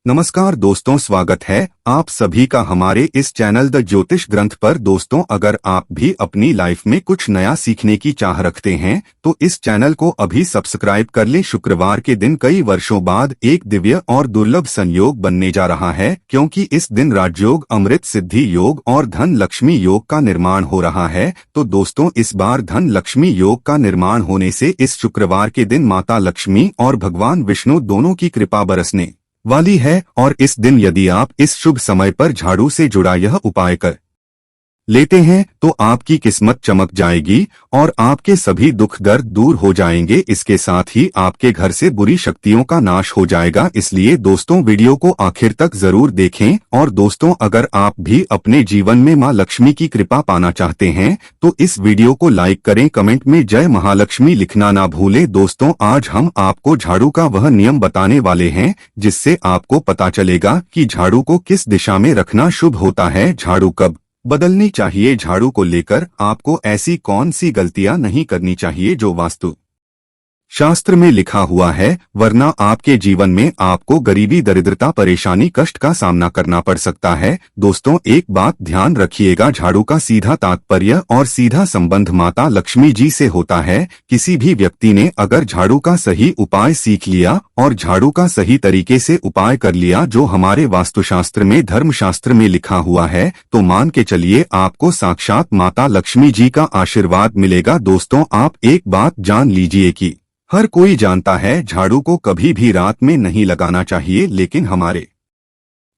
नमस्कार दोस्तों, स्वागत है आप सभी का हमारे इस चैनल द ज्योतिष ग्रंथ पर। दोस्तों, अगर आप भी अपनी लाइफ में कुछ नया सीखने की चाह रखते हैं तो इस चैनल को अभी सब्सक्राइब कर लें। शुक्रवार के दिन कई वर्षों बाद एक दिव्य और दुर्लभ संयोग बनने जा रहा है, क्योंकि इस दिन राजयोग, अमृत सिद्धि योग और धन लक्ष्मी योग का निर्माण हो रहा है। तो दोस्तों, इस बार धन लक्ष्मी योग का निर्माण होने से इस शुक्रवार के दिन माता लक्ष्मी और भगवान विष्णु दोनों की कृपा बरसने वाली है। और इस दिन यदि आप इस शुभ समय पर झाड़ू से जुड़ा यह उपाय कर लेते हैं तो आपकी किस्मत चमक जाएगी और आपके सभी दुख दर्द दूर हो जाएंगे। इसके साथ ही आपके घर से बुरी शक्तियों का नाश हो जाएगा। इसलिए दोस्तों, वीडियो को आखिर तक जरूर देखें। और दोस्तों, अगर आप भी अपने जीवन में मां लक्ष्मी की कृपा पाना चाहते हैं तो इस वीडियो को लाइक करें, कमेंट में जय महालक्ष्मी लिखना ना भूलें। दोस्तों, आज हम आपको झाड़ू का वह नियम बताने वाले हैं जिससे आपको पता चलेगा कि झाड़ू को किस दिशा में रखना शुभ होता है, झाड़ू कब बदलनी चाहिए, झाड़ू को लेकर आपको ऐसी कौन सी गलतियां नहीं करनी चाहिए जो वास्तु शास्त्र में लिखा हुआ है, वरना आपके जीवन में आपको गरीबी, दरिद्रता, परेशानी, कष्ट का सामना करना पड़ सकता है। दोस्तों, एक बात ध्यान रखिएगा, झाड़ू का सीधा तात्पर्य और सीधा संबंध माता लक्ष्मी जी से होता है। किसी भी व्यक्ति ने अगर झाड़ू का सही उपाय सीख लिया और झाड़ू का सही तरीके से उपाय कर लिया जो हमारे वास्तुशास्त्र में, धर्मशास्त्र में लिखा हुआ है, तो मान के चलिए आपको साक्षात माता लक्ष्मी जी का आशीर्वाद मिलेगा। दोस्तों, आप एक बात जान लीजिए कि हर कोई जानता है झाड़ू को कभी भी रात में नहीं लगाना चाहिए, लेकिन हमारे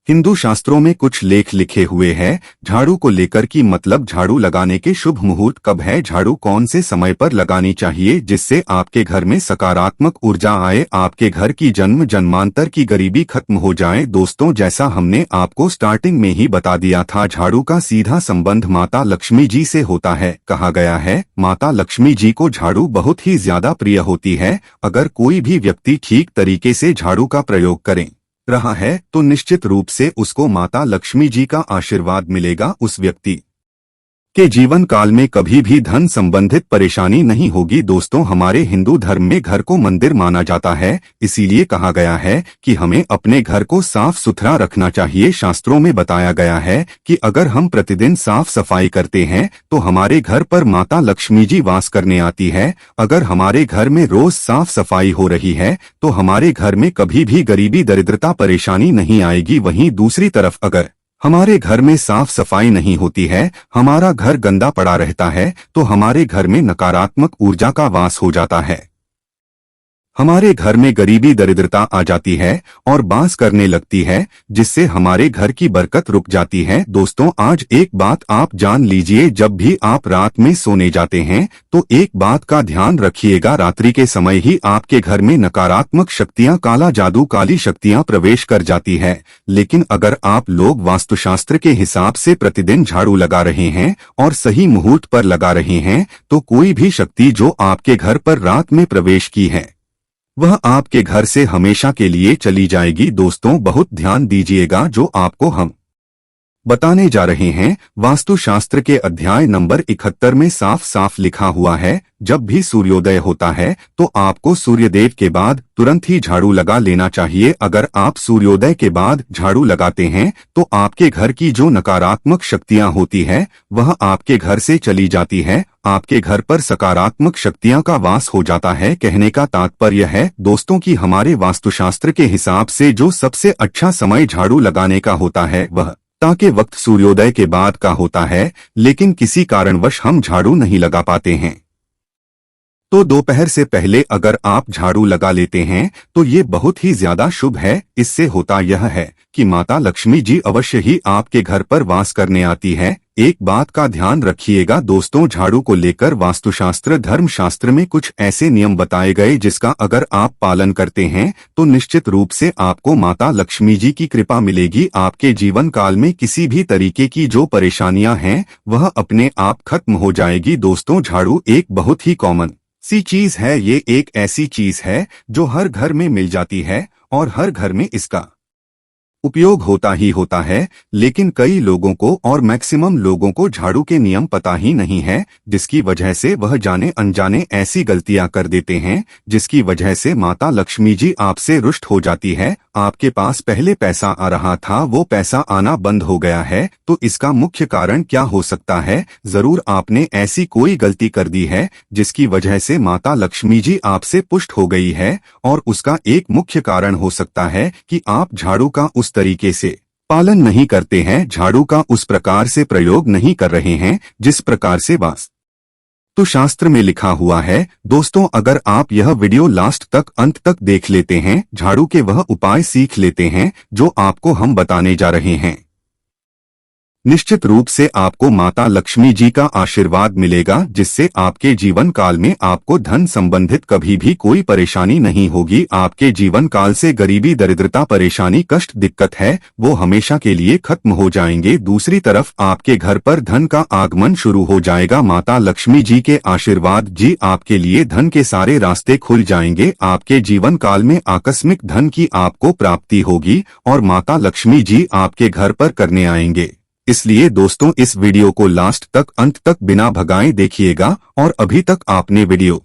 हिंदू शास्त्रों में कुछ लेख लिखे हुए हैं झाड़ू को लेकर कि मतलब झाड़ू लगाने के शुभ मुहूर्त कब है, झाड़ू कौन से समय पर लगानी चाहिए जिससे आपके घर में सकारात्मक ऊर्जा आए, आपके घर की जन्म जन्मांतर की गरीबी खत्म हो जाए। दोस्तों, जैसा हमने आपको स्टार्टिंग में ही बता दिया था, झाड़ू का सीधा संबंध माता लक्ष्मी जी से होता है। कहा गया है माता लक्ष्मी जी को झाड़ू बहुत ही ज्यादा प्रिय होती है। अगर कोई भी व्यक्ति ठीक तरीके से झाड़ू का प्रयोग करें रहा है तो निश्चित रूप से उसको माता लक्ष्मी जी का आशीर्वाद मिलेगा। उस व्यक्ति के जीवन काल में कभी भी धन संबंधित परेशानी नहीं होगी। दोस्तों, हमारे हिंदू धर्म में घर को मंदिर माना जाता है, इसीलिए कहा गया है कि हमें अपने घर को साफ सुथरा रखना चाहिए। शास्त्रों में बताया गया है कि अगर हम प्रतिदिन साफ सफाई करते हैं तो हमारे घर पर माता लक्ष्मी जी वास करने आती है। अगर हमारे घर में रोज साफ सफाई हो रही है तो हमारे घर में कभी भी गरीबी, दरिद्रता, परेशानी नहीं आएगी। वहीं दूसरी तरफ अगर हमारे घर में साफ सफाई नहीं होती है, हमारा घर गंदा पड़ा रहता है, तो हमारे घर में नकारात्मक ऊर्जा का वास हो जाता है, हमारे घर में गरीबी, दरिद्रता आ जाती है और बांस करने लगती है, जिससे हमारे घर की बरकत रुक जाती है। दोस्तों, आज एक बात आप जान लीजिए, जब भी आप रात में सोने जाते हैं तो एक बात का ध्यान रखिएगा, रात्रि के समय ही आपके घर में नकारात्मक शक्तियां, काला जादू, काली शक्तियां प्रवेश कर जाती है। लेकिन अगर आप लोग वास्तुशास्त्र के हिसाब से प्रतिदिन झाड़ू लगा रहे हैं और सही मुहूर्त पर लगा रहे हैं तो कोई भी शक्ति जो आपके घर पर रात में प्रवेश की है वह आपके घर से हमेशा के लिए चली जाएगी। दोस्तों, बहुत ध्यान दीजिएगा, जो आपको हम बताने जा रहे हैं वास्तुशास्त्र के अध्याय नंबर 71 में साफ साफ लिखा हुआ है, जब भी सूर्योदय होता है तो आपको सूर्यदेव के बाद तुरंत ही झाड़ू लगा लेना चाहिए। अगर आप सूर्योदय के बाद झाड़ू लगाते हैं तो आपके घर की जो नकारात्मक शक्तियां होती है वह आपके घर से चली जाती है, आपके घर पर सकारात्मक शक्तियां का वास हो जाता है। कहने का तात्पर्य है दोस्तों कि हमारे वास्तुशास्त्र के हिसाब से जो सबसे अच्छा समय झाड़ू लगाने का होता है वह ताकि वक्त सूर्योदय के बाद का होता है, लेकिन किसी कारणवश हम झाड़ू नहीं लगा पाते हैं तो दोपहर से पहले अगर आप झाड़ू लगा लेते हैं तो ये बहुत ही ज्यादा शुभ है। इससे होता यह है कि माता लक्ष्मी जी अवश्य ही आपके घर पर वास करने आती है। एक बात का ध्यान रखिएगा दोस्तों, झाड़ू को लेकर वास्तुशास्त्र, धर्मशास्त्र में कुछ ऐसे नियम बताए गए जिसका अगर आप पालन करते हैं तो निश्चित रूप से आपको माता लक्ष्मी जी की कृपा मिलेगी। आपके जीवन काल में किसी भी तरीके की जो परेशानियां हैं वह अपने आप खत्म हो जाएगी। दोस्तों, झाड़ू एक बहुत ही कॉमन सी चीज है, ये एक ऐसी चीज है जो हर घर में मिल जाती है और हर घर में इसका उपयोग होता ही होता है, लेकिन कई लोगों को और मैक्सिमम लोगों को झाड़ू के नियम पता ही नहीं है, जिसकी वजह से वह जाने अनजाने ऐसी गलतियां कर देते हैं जिसकी वजह से माता लक्ष्मी जी आपसे रुष्ट हो जाती है, आपके पास पहले पैसा आ रहा था वो पैसा आना बंद हो गया है, तो इसका मुख्य कारण क्या हो सकता है? जरूर आपने ऐसी कोई गलती कर दी है जिसकी वजह से माता लक्ष्मी जी आपसे पुष्ट हो गई है, और उसका एक मुख्य कारण हो सकता है कि आप झाड़ू का उस तरीके से पालन नहीं करते हैं, झाड़ू का उस प्रकार से प्रयोग नहीं कर रहे हैं जिस प्रकार से वास्तु शास्त्र में लिखा हुआ है। दोस्तों, अगर आप यह वीडियो लास्ट तक अंत तक देख लेते हैं, झाड़ू के वह उपाय सीख लेते हैं जो आपको हम बताने जा रहे हैं, निश्चित रूप से आपको माता लक्ष्मी जी का आशीर्वाद मिलेगा, जिससे आपके जीवन काल में आपको धन संबंधित कभी भी कोई परेशानी नहीं होगी। आपके जीवन काल से गरीबी, दरिद्रता, परेशानी, कष्ट, दिक्कत है वो हमेशा के लिए खत्म हो जाएंगे। दूसरी तरफ आपके घर पर धन का आगमन शुरू हो जाएगा। माता लक्ष्मी जी के आशीर्वाद जी आपके लिए धन के सारे रास्ते खुल जाएंगे। आपके जीवन काल में आकस्मिक धन की आपको प्राप्ति होगी और माता लक्ष्मी जी आपके घर पर करने आएंगे। इसलिए दोस्तों, इस वीडियो को लास्ट तक अंत तक बिना भगाए देखिएगा, और अभी तक आपने वीडियो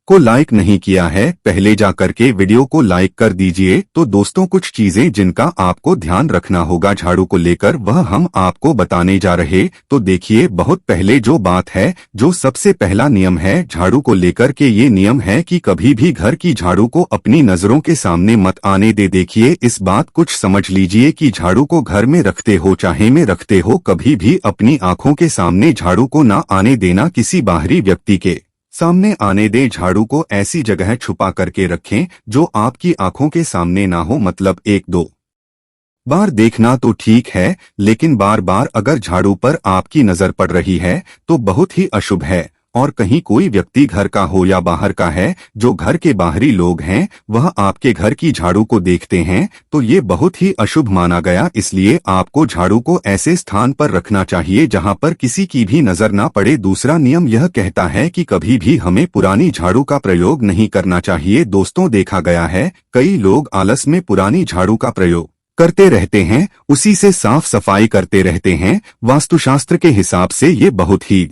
को लाइक नहीं किया है, पहले जा करके वीडियो को लाइक कर दीजिए। तो दोस्तों, कुछ चीजें जिनका आपको ध्यान रखना होगा झाड़ू को लेकर, वह हम आपको बताने जा रहे। तो देखिए, बहुत पहले जो बात है, जो सबसे पहला नियम है झाड़ू को लेकर के, ये नियम है कि कभी भी घर की झाड़ू को अपनी नजरों के सामने मत आने दे। देखिए, इस बात कुछ समझ लीजिए कि झाड़ू को घर में रखते हो चाहे में रखते हो, कभी भी अपनी आंखों के सामने झाड़ू को ना आने देना, किसी बाहरी व्यक्ति के सामने आने दे। झाड़ू को ऐसी जगह छुपा करके रखें जो आपकी आंखों के सामने ना हो। मतलब एक दो बार देखना तो ठीक है, लेकिन बार बार अगर झाड़ू पर आपकी नजर पड़ रही है तो बहुत ही अशुभ है। और कहीं कोई व्यक्ति घर का हो या बाहर का है, जो घर के बाहरी लोग हैं, वह आपके घर की झाड़ू को देखते हैं तो ये बहुत ही अशुभ माना गया। इसलिए आपको झाड़ू को ऐसे स्थान पर रखना चाहिए जहां पर किसी की भी नजर ना पड़े। दूसरा नियम यह कहता है कि कभी भी हमें पुरानी झाड़ू का प्रयोग नहीं करना चाहिए। दोस्तों, देखा गया है कई लोग आलस में पुरानी झाड़ू का प्रयोग करते रहते हैं, उसी से साफ सफाई करते रहते हैं। वास्तुशास्त्र के हिसाब से ये बहुत ही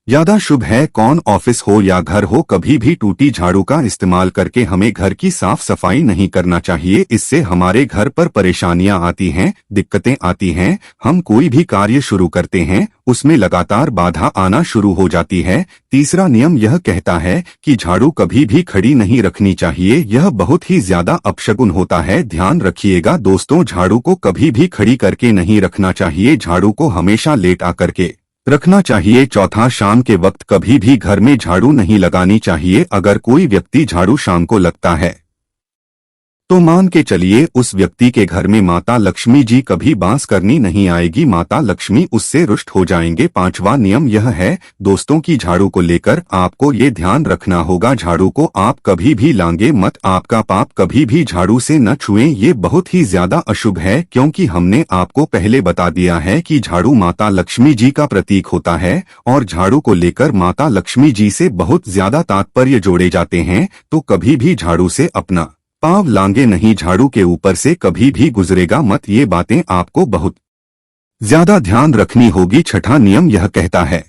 ज्यादा शुभ है। कौन ऑफिस हो या घर हो, कभी भी टूटी झाड़ू का इस्तेमाल करके हमें घर की साफ सफाई नहीं करना चाहिए। इससे हमारे घर पर परेशानियां आती हैं, दिक्कतें आती हैं। हम कोई भी कार्य शुरू करते हैं, उसमें लगातार बाधा आना शुरू हो जाती है। तीसरा नियम यह कहता है कि झाड़ू कभी भी खड़ी नहीं रखनी चाहिए, यह बहुत ही ज्यादा अपशगुन होता है। ध्यान रखिएगा दोस्तों, झाड़ू को कभी भी खड़ी करके नहीं रखना चाहिए, झाड़ू को हमेशा लेट आकर के रखना चाहिए। चौथा, शाम के वक्त कभी भी घर में झाड़ू नहीं लगानी चाहिए। अगर कोई व्यक्ति झाड़ू शाम को लगता है तो मान के चलिए उस व्यक्ति के घर में माता लक्ष्मी जी कभी बांस करनी नहीं आएगी, माता लक्ष्मी उससे रुष्ट हो जाएंगे। पांचवा नियम यह है दोस्तों की झाड़ू को लेकर आपको ये ध्यान रखना होगा, झाड़ू को आप कभी भी लांगे मत, आपका पाप कभी भी झाड़ू से न छुएं। ये बहुत ही ज्यादा अशुभ है, क्योंकि हमने आपको पहले बता दिया है कि झाड़ू माता लक्ष्मी जी का प्रतीक होता है, और झाड़ू को लेकर माता लक्ष्मी जी से बहुत ज्यादा तात्पर्य जोड़े जाते हैं। तो कभी भी झाड़ू से अपना पांव लांगे नहीं, झाड़ू के ऊपर से कभी भी गुजरेगा मत। ये बातें आपको बहुत ज्यादा ध्यान रखनी होगी। छठा नियम यह कहता है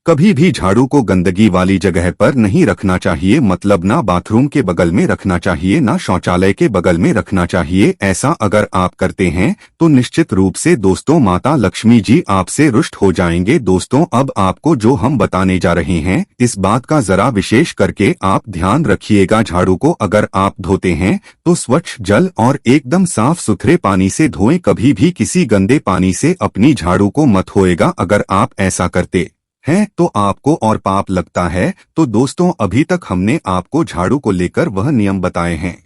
कभी भी झाड़ू को गंदगी वाली जगह पर नहीं रखना चाहिए, मतलब ना बाथरूम के बगल में रखना चाहिए, ना शौचालय के बगल में रखना चाहिए। ऐसा अगर आप करते हैं तो निश्चित रूप से दोस्तों माता लक्ष्मी जी आपसे रुष्ट हो जाएंगे। दोस्तों, अब आपको जो हम बताने जा रहे हैं, इस बात का जरा विशेष करके आप ध्यान रखिएगा। झाड़ू को अगर आप धोते हैं तो स्वच्छ जल और एकदम साफ सुथरे पानी से धोएं, कभी भी किसी गंदे पानी से अपनी झाड़ू को मत धोएगा। अगर आप ऐसा करते हैं तो आपको और पाप लगता है। तो दोस्तों, अभी तक हमने आपको झाड़ू को लेकर वह नियम बताए हैं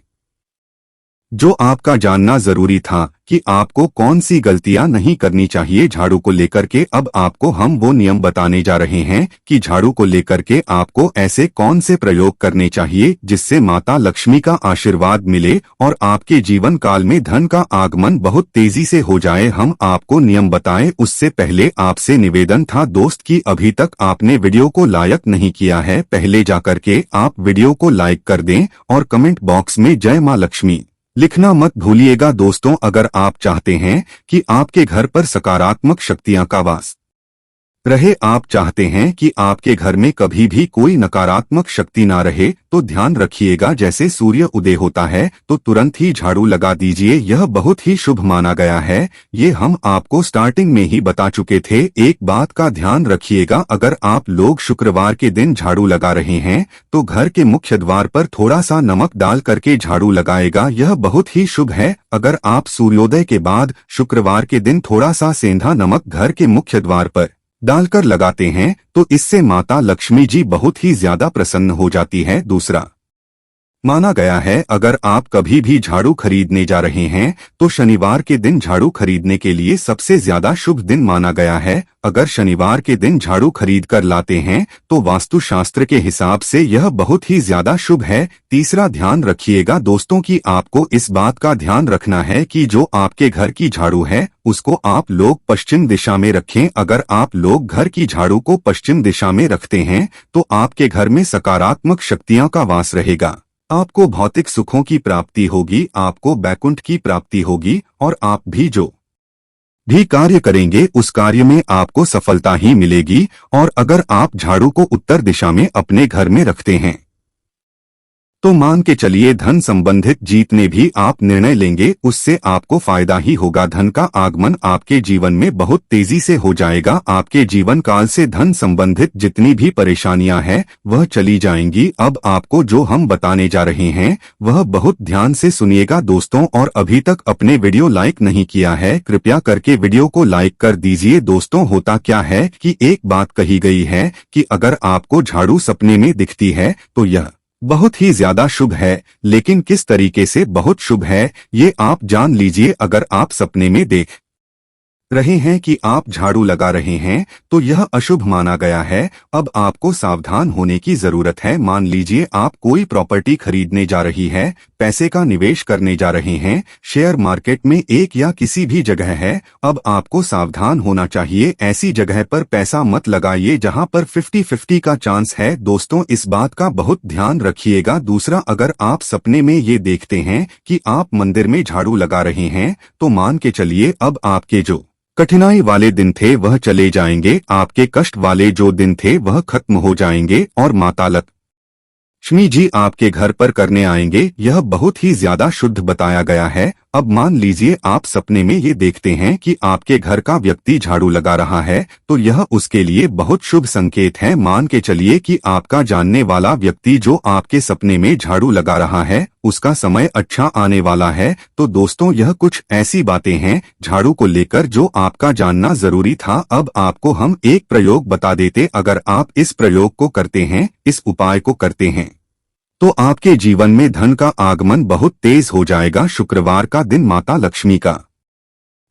जो आपका जानना जरूरी था कि आपको कौन सी गलतियां नहीं करनी चाहिए झाड़ू को लेकर के। अब आपको हम वो नियम बताने जा रहे हैं कि झाड़ू को लेकर के आपको ऐसे कौन से प्रयोग करने चाहिए जिससे माता लक्ष्मी का आशीर्वाद मिले और आपके जीवन काल में धन का आगमन बहुत तेजी से हो जाए। हम आपको नियम बताएं उससे पहले आपसे निवेदन था दोस्त कि अभी तक आपने वीडियो को लाइक नहीं किया है, पहले जाकर के आप वीडियो को लाइक कर दें और कमेंट बॉक्स में जय मां लक्ष्मी लिखना मत भूलिएगा। दोस्तों, अगर आप चाहते हैं कि आपके घर पर सकारात्मक शक्तियां का वास रहे आप चाहते हैं कि आपके घर में कभी भी कोई नकारात्मक शक्ति ना रहे, तो ध्यान रखिएगा जैसे सूर्य उदय होता है तो तुरंत ही झाड़ू लगा दीजिए। यह बहुत ही शुभ माना गया है। ये हम आपको स्टार्टिंग में ही बता चुके थे। एक बात का ध्यान रखिएगा, अगर आप लोग शुक्रवार के दिन झाड़ू लगा रहे हैं तो घर के मुख्य द्वार पर थोड़ा सा नमक डाल करके झाड़ू लगाएगा, यह बहुत ही शुभ है। अगर आप सूर्योदय के बाद शुक्रवार के दिन थोड़ा सा सेंधा नमक घर के मुख्य द्वार पर डालकर लगाते हैं तो इससे माता लक्ष्मी जी बहुत ही ज्यादा प्रसन्न हो जाती है। दूसरा माना गया है, अगर आप कभी भी झाड़ू खरीदने जा रहे हैं तो शनिवार के दिन झाड़ू खरीदने के लिए सबसे ज्यादा शुभ दिन माना गया है। अगर शनिवार के दिन झाड़ू खरीद कर लाते हैं तो वास्तुशास्त्र के हिसाब से यह बहुत ही ज्यादा शुभ है। तीसरा ध्यान रखिएगा दोस्तों कि आपको इस बात का ध्यान रखना है कि जो आपके घर की झाड़ू है उसको आप लोग पश्चिम दिशा में रखें। अगर आप लोग घर की झाड़ू को पश्चिम दिशा में रखते हैं तो आपके घर में सकारात्मक शक्तियां का वास रहेगा। आपको भौतिक सुखों की प्राप्ति होगी, आपको बैकुंठ की प्राप्ति होगी और आप भी जो भी कार्य करेंगे उस कार्य में आपको सफलता ही मिलेगी। और अगर आप झाड़ू को उत्तर दिशा में अपने घर में रखते हैं तो मान के चलिए धन संबंधित जितने भी आप निर्णय लेंगे उससे आपको फायदा ही होगा। धन का आगमन आपके जीवन में बहुत तेजी से हो जाएगा। आपके जीवन काल से धन संबंधित जितनी भी परेशानियां हैं वह चली जाएंगी। अब आपको जो हम बताने जा रहे हैं वह बहुत ध्यान से सुनिएगा दोस्तों। और अभी तक अपने वीडियो लाइक नहीं किया है कृपया करके वीडियो को लाइक कर दीजिए। दोस्तों होता क्या है कि एक बात कही गई है कि अगर आपको झाड़ू सपने में दिखती है तो यह बहुत ही ज्यादा शुभ है, लेकिन किस तरीके से बहुत शुभ है ये आप जान लीजिए। अगर आप सपने में देख रहे हैं कि आप झाड़ू लगा रहे हैं तो यह अशुभ माना गया है। अब आपको सावधान होने की जरूरत है। मान लीजिए आप कोई प्रॉपर्टी खरीदने जा रही है, पैसे का निवेश करने जा रहे हैं, शेयर मार्केट में एक या किसी भी जगह है। अब आपको सावधान होना चाहिए, ऐसी जगह पर पैसा मत लगाइए जहां पर 50-50 का चांस है। दोस्तों इस बात का बहुत ध्यान रखिएगा। दूसरा, अगर आप सपने में ये देखते हैं कि आप मंदिर में झाड़ू लगा रहे हैं तो मान के चलिए अब आपके जो कठिनाई वाले दिन थे वह चले जाएंगे, आपके कष्ट वाले जो दिन थे वह खत्म हो जाएंगे और माता लक्ष्मी जी आपके घर पर करने आएंगे। यह बहुत ही ज्यादा शुद्ध बताया गया है। अब मान लीजिए आप सपने में ये देखते हैं कि आपके घर का व्यक्ति झाड़ू लगा रहा है तो यह उसके लिए बहुत शुभ संकेत है। मान के चलिए कि आपका जानने वाला व्यक्ति जो आपके सपने में झाड़ू लगा रहा है उसका समय अच्छा आने वाला है। तो दोस्तों यह कुछ ऐसी बातें हैं झाड़ू को लेकर जो आपका जानना जरूरी था। अब आपको हम एक प्रयोग बता देते, अगर आप इस प्रयोग को करते हैं, इस उपाय को करते हैं तो आपके जीवन में धन का आगमन बहुत तेज हो जाएगा। शुक्रवार का दिन माता लक्ष्मी का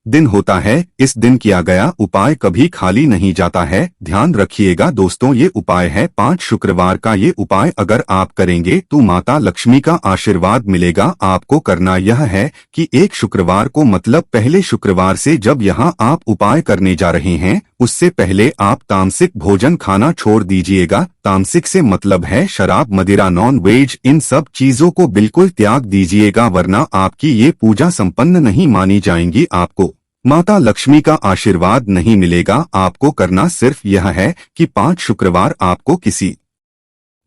दिन होता है। इस दिन किया गया उपाय कभी खाली नहीं जाता है। ध्यान रखिएगा दोस्तों, ये उपाय है 5 शुक्रवार का। ये उपाय अगर आप करेंगे तो माता लक्ष्मी का आशीर्वाद मिलेगा। आपको करना यह है कि एक शुक्रवार को मतलब पहले शुक्रवार से जब यहाँ आप उपाय करने जा रहे हैं उससे पहले आप तामसिक भोजन खाना छोड़ दीजिएगा। तामसिक से मतलब है शराब, मदिरा, नॉन वेज, इन सब चीजों को बिल्कुल त्याग दीजिएगा, वरना आपकी ये पूजा संपन्न नहीं मानी जाएंगी। आपको माता लक्ष्मी का आशीर्वाद नहीं मिलेगा। आपको करना सिर्फ यह है कि 5 शुक्रवार आपको किसी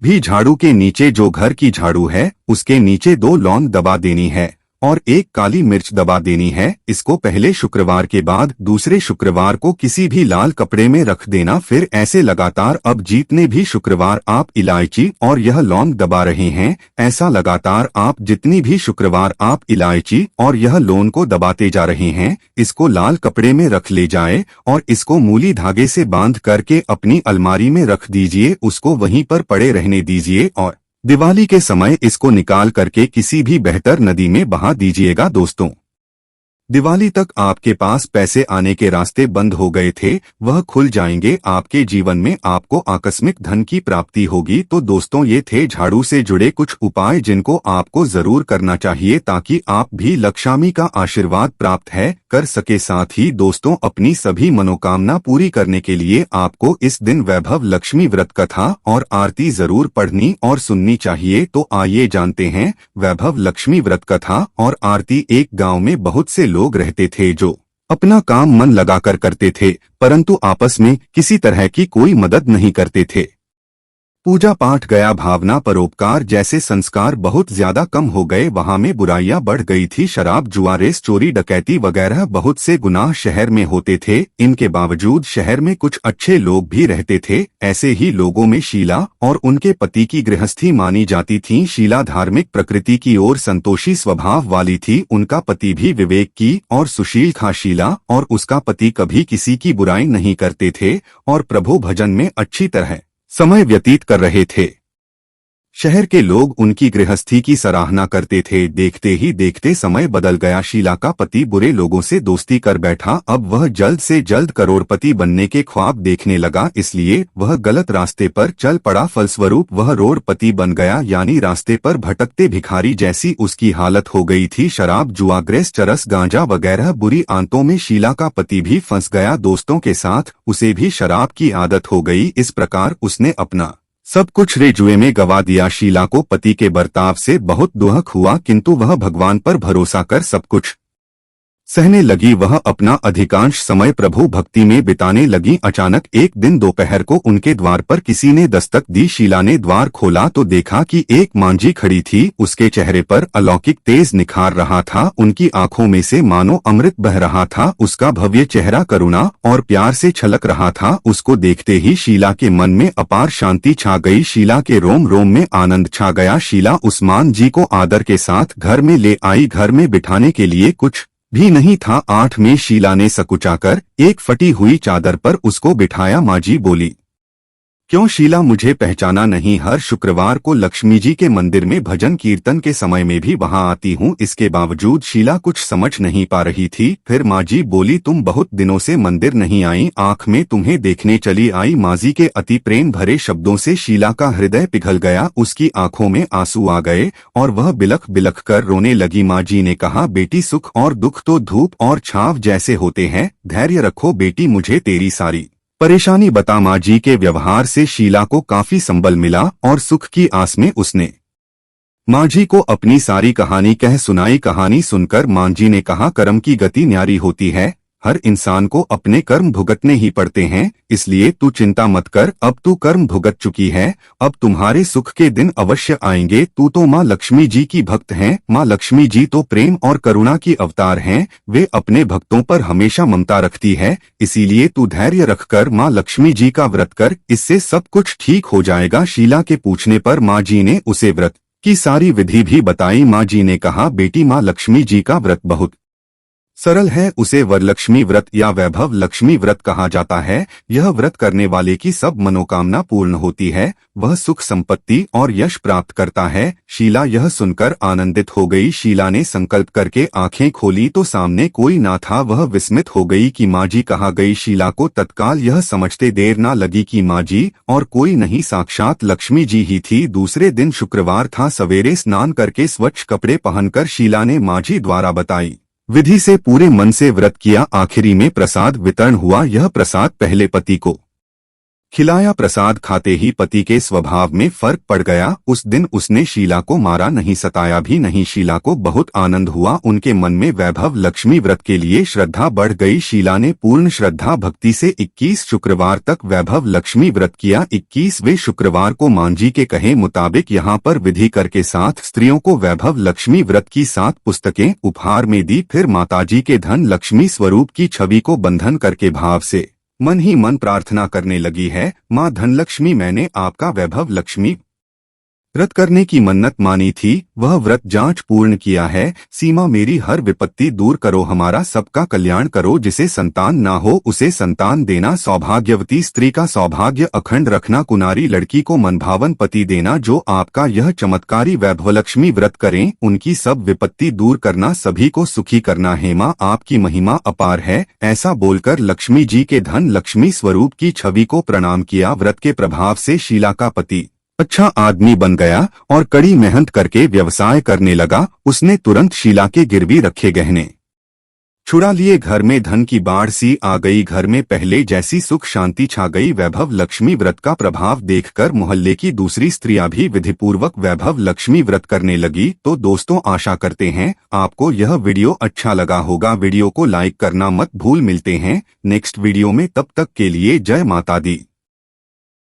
भी झाड़ू के नीचे, जो घर की झाड़ू है उसके नीचे 2 लौंग दबा देनी है और 1 काली मिर्च दबा देनी है। इसको पहले शुक्रवार के बाद दूसरे शुक्रवार को किसी भी लाल कपड़े में रख देना। फिर ऐसे लगातार अब जितने भी शुक्रवार आप इलायची और यह लौंग दबा रहे हैं, ऐसा लगातार आप जितनी भी शुक्रवार आप इलायची और यह लौंग को दबाते जा रहे हैं, इसको लाल कपड़े में रख ले जाए और इसको मूली धागे से बांध करके अपनी अलमारी में रख दीजिए। उसको वहीं पर पड़े रहने दीजिए और दिवाली के समय इसको निकाल करके किसी भी बेहतर नदी में बहा दीजिएगा। दोस्तों दिवाली तक आपके पास पैसे आने के रास्ते बंद हो गए थे, वह खुल जाएंगे। आपके जीवन में आपको आकस्मिक धन की प्राप्ति होगी। तो दोस्तों ये थे झाड़ू से जुड़े कुछ उपाय जिनको आपको जरूर करना चाहिए ताकि आप भी लक्ष्मी का आशीर्वाद प्राप्त कर सके। साथ ही दोस्तों अपनी सभी मनोकामना पूरी करने के लिए आपको इस दिन वैभव लक्ष्मी व्रत कथा और आरती जरूर पढ़नी और सुननी चाहिए। तो आइए जानते हैं वैभव लक्ष्मी व्रत कथा और आरती। एक गाँव में बहुत से लोग रहते थे जो अपना काम मन लगाकर करते थे, परंतु आपस में किसी तरह की कोई मदद नहीं करते थे। पूजा पाठ गया, भावना परोपकार जैसे संस्कार बहुत ज्यादा कम हो गए। वहां में बुराइयां बढ़ गई थी। शराब, जुआ, रेस, चोरी, डकैती वगैरह बहुत से गुनाह शहर में होते थे। इनके बावजूद शहर में कुछ अच्छे लोग भी रहते थे। ऐसे ही लोगों में शीला और उनके पति की गृहस्थी मानी जाती थी। शीला धार्मिक प्रकृति की ओर संतोषी स्वभाव वाली थी। उनका पति भी विवेक की और सुशील था। शीला और उसका पति कभी किसी की बुराई नहीं करते थे और प्रभु भजन में अच्छी तरह समय व्यतीत कर रहे थे। शहर के लोग उनकी गृहस्थी की सराहना करते थे। देखते ही देखते समय बदल गया। शीला का पति बुरे लोगों से दोस्ती कर बैठा। अब वह जल्द से जल्द करोड़पति बनने के ख्वाब देखने लगा, इसलिए वह गलत रास्ते पर चल पड़ा। फलस्वरूप वह रोडपति बन गया, यानी रास्ते पर भटकते भिखारी जैसी उसकी हालत हो गई थी। शराब, जुआ, ग्रेस, चरस, गांजा वगैरह बुरी आंतों में शीला का पति भी फंस गया। दोस्तों के साथ उसे भी शराब की आदत हो गई। इस प्रकार उसने अपना सब कुछ जुए में गवा दिया। शीला को पति के बर्ताव से बहुत दुख हुआ, किंतु वह भगवान पर भरोसा कर सब कुछ सहने लगी। वह अपना अधिकांश समय प्रभु भक्ति में बिताने लगी। अचानक एक दिन दोपहर को उनके द्वार पर किसी ने दस्तक दी। शीला ने द्वार खोला तो देखा कि एक मांझी खड़ी थी। उसके चेहरे पर अलौकिक तेज निखार रहा था। उनकी आंखों में से मानो अमृत बह रहा था। उसका भव्य चेहरा करुणा और प्यार से छलक रहा था। उसको देखते ही शीला के मन में अपार शांति छा गई। शीला के रोम रोम में आनंद छा गया। शीला उस मांझी को आदर के साथ घर में ले आई। घर में बिठाने के लिए कुछ भी नहीं था। 8 में शीला ने सकुचाकर एक फटी हुई चादर पर उसको बिठाया। मांझी बोली, क्यों शीला, मुझे पहचाना नहीं? हर शुक्रवार को लक्ष्मी जी के मंदिर में भजन कीर्तन के समय में भी वहां आती हूँ। इसके बावजूद शीला कुछ समझ नहीं पा रही थी। फिर मांझी बोली, तुम बहुत दिनों से मंदिर नहीं आई, आंख में तुम्हें देखने चली आई। मांझी के अति प्रेम भरे शब्दों से शीला का हृदय पिघल गया। उसकी आंखों में आंसू आ गए और वह बिलख बिलख कर रोने लगी। मांझी ने कहा, बेटी, सुख और दुख तो धूप और छाव जैसे होते हैं। धैर्य रखो बेटी, मुझे तेरी सारी परेशानी बता। मांझी के व्यवहार से शीला को काफी संबल मिला और सुख की आस में उसने मांझी को अपनी सारी कहानी कह सुनाई। कहानी सुनकर मांझी ने कहा, कर्म की गति न्यारी होती है। हर इंसान को अपने कर्म भुगतने ही पड़ते हैं, इसलिए तू चिंता मत कर। अब तू कर्म भुगत चुकी है, अब तुम्हारे सुख के दिन अवश्य आएंगे। तू तो माँ लक्ष्मी जी की भक्त है। माँ लक्ष्मी जी तो प्रेम और करुणा की अवतार हैं। वे अपने भक्तों पर हमेशा ममता रखती है, इसीलिए तू धैर्य रखकर माँ लक्ष्मी जी का व्रत कर, इससे सब कुछ ठीक हो जाएगा। शीला के पूछने पर माँ जी ने उसे व्रत की सारी विधि भी बताई। माँ जी ने कहा, बेटी, माँ लक्ष्मी जी का व्रत बहुत सरल है। उसे वरलक्ष्मी व्रत या वैभव लक्ष्मी व्रत कहा जाता है। यह व्रत करने वाले की सब मनोकामना पूर्ण होती है। वह सुख, संपत्ति और यश प्राप्त करता है। शीला यह सुनकर आनंदित हो गई। शीला ने संकल्प करके आंखें खोली तो सामने कोई ना था। वह विस्मित हो गई कि मांझी कहाँ गई। शीला को तत्काल यह समझते देर ना लगी कि मांझी और कोई नहीं, साक्षात लक्ष्मी जी ही थी। दूसरे दिन शुक्रवार था। सवेरे स्नान करके स्वच्छ कपड़े पहनकर शीला ने मांझी द्वारा बताई विधि से पूरे मन से व्रत किया। आखिरी में प्रसाद वितरण हुआ। यह प्रसाद पहले पति को खिलाया। प्रसाद खाते ही पति के स्वभाव में फर्क पड़ गया। उस दिन उसने शीला को मारा नहीं, सताया भी नहीं। शीला को बहुत आनंद हुआ। उनके मन में वैभव लक्ष्मी व्रत के लिए श्रद्धा बढ़ गई। शीला ने पूर्ण श्रद्धा भक्ति से 21 शुक्रवार तक वैभव लक्ष्मी व्रत किया। 21वें शुक्रवार को मांझी के कहे मुताबिक यहाँ पर विधि करके 7 स्त्रियों को वैभव लक्ष्मी व्रत की 7 पुस्तकें उपहार में दी। फिर माताजी के धन लक्ष्मी स्वरूप की छवि को बंधन करके भाव से मन ही मन प्रार्थना करने लगी है, माँ धनलक्ष्मी, मैंने आपका वैभव लक्ष्मी व्रत करने की मन्नत मानी थी, वह व्रत जांच पूर्ण किया है। सीमा, मेरी हर विपत्ति दूर करो, हमारा सबका कल्याण करो। जिसे संतान ना हो उसे संतान देना, सौभाग्यवती स्त्री का सौभाग्य अखंड रखना, कुनारी लड़की को मनभावन पति देना। जो आपका यह चमत्कारी वैभवलक्ष्मी व्रत करें उनकी सब विपत्ति दूर करना, सभी को सुखी करना। हे माँ, आपकी महिमा अपार है। ऐसा बोलकर लक्ष्मी जी के धन लक्ष्मी स्वरूप की छवि को प्रणाम किया। व्रत के प्रभाव से शीला का पति अच्छा आदमी बन गया और कड़ी मेहनत करके व्यवसाय करने लगा। उसने तुरंत शीला के गिरवी रखे गहने छुड़ा लिए घर में धन की बाढ़ सी आ गई, घर में पहले जैसी सुख शांति छा गई। वैभव लक्ष्मी व्रत का प्रभाव देखकर मोहल्ले की दूसरी स्त्रियां भी विधिपूर्वक वैभव लक्ष्मी व्रत करने लगी। तो दोस्तों, आशा करते हैं आपको यह वीडियो अच्छा लगा होगा। वीडियो को लाइक करना मत भूल। मिलते हैं नेक्स्ट वीडियो में, तब तक के लिए जय माता दी।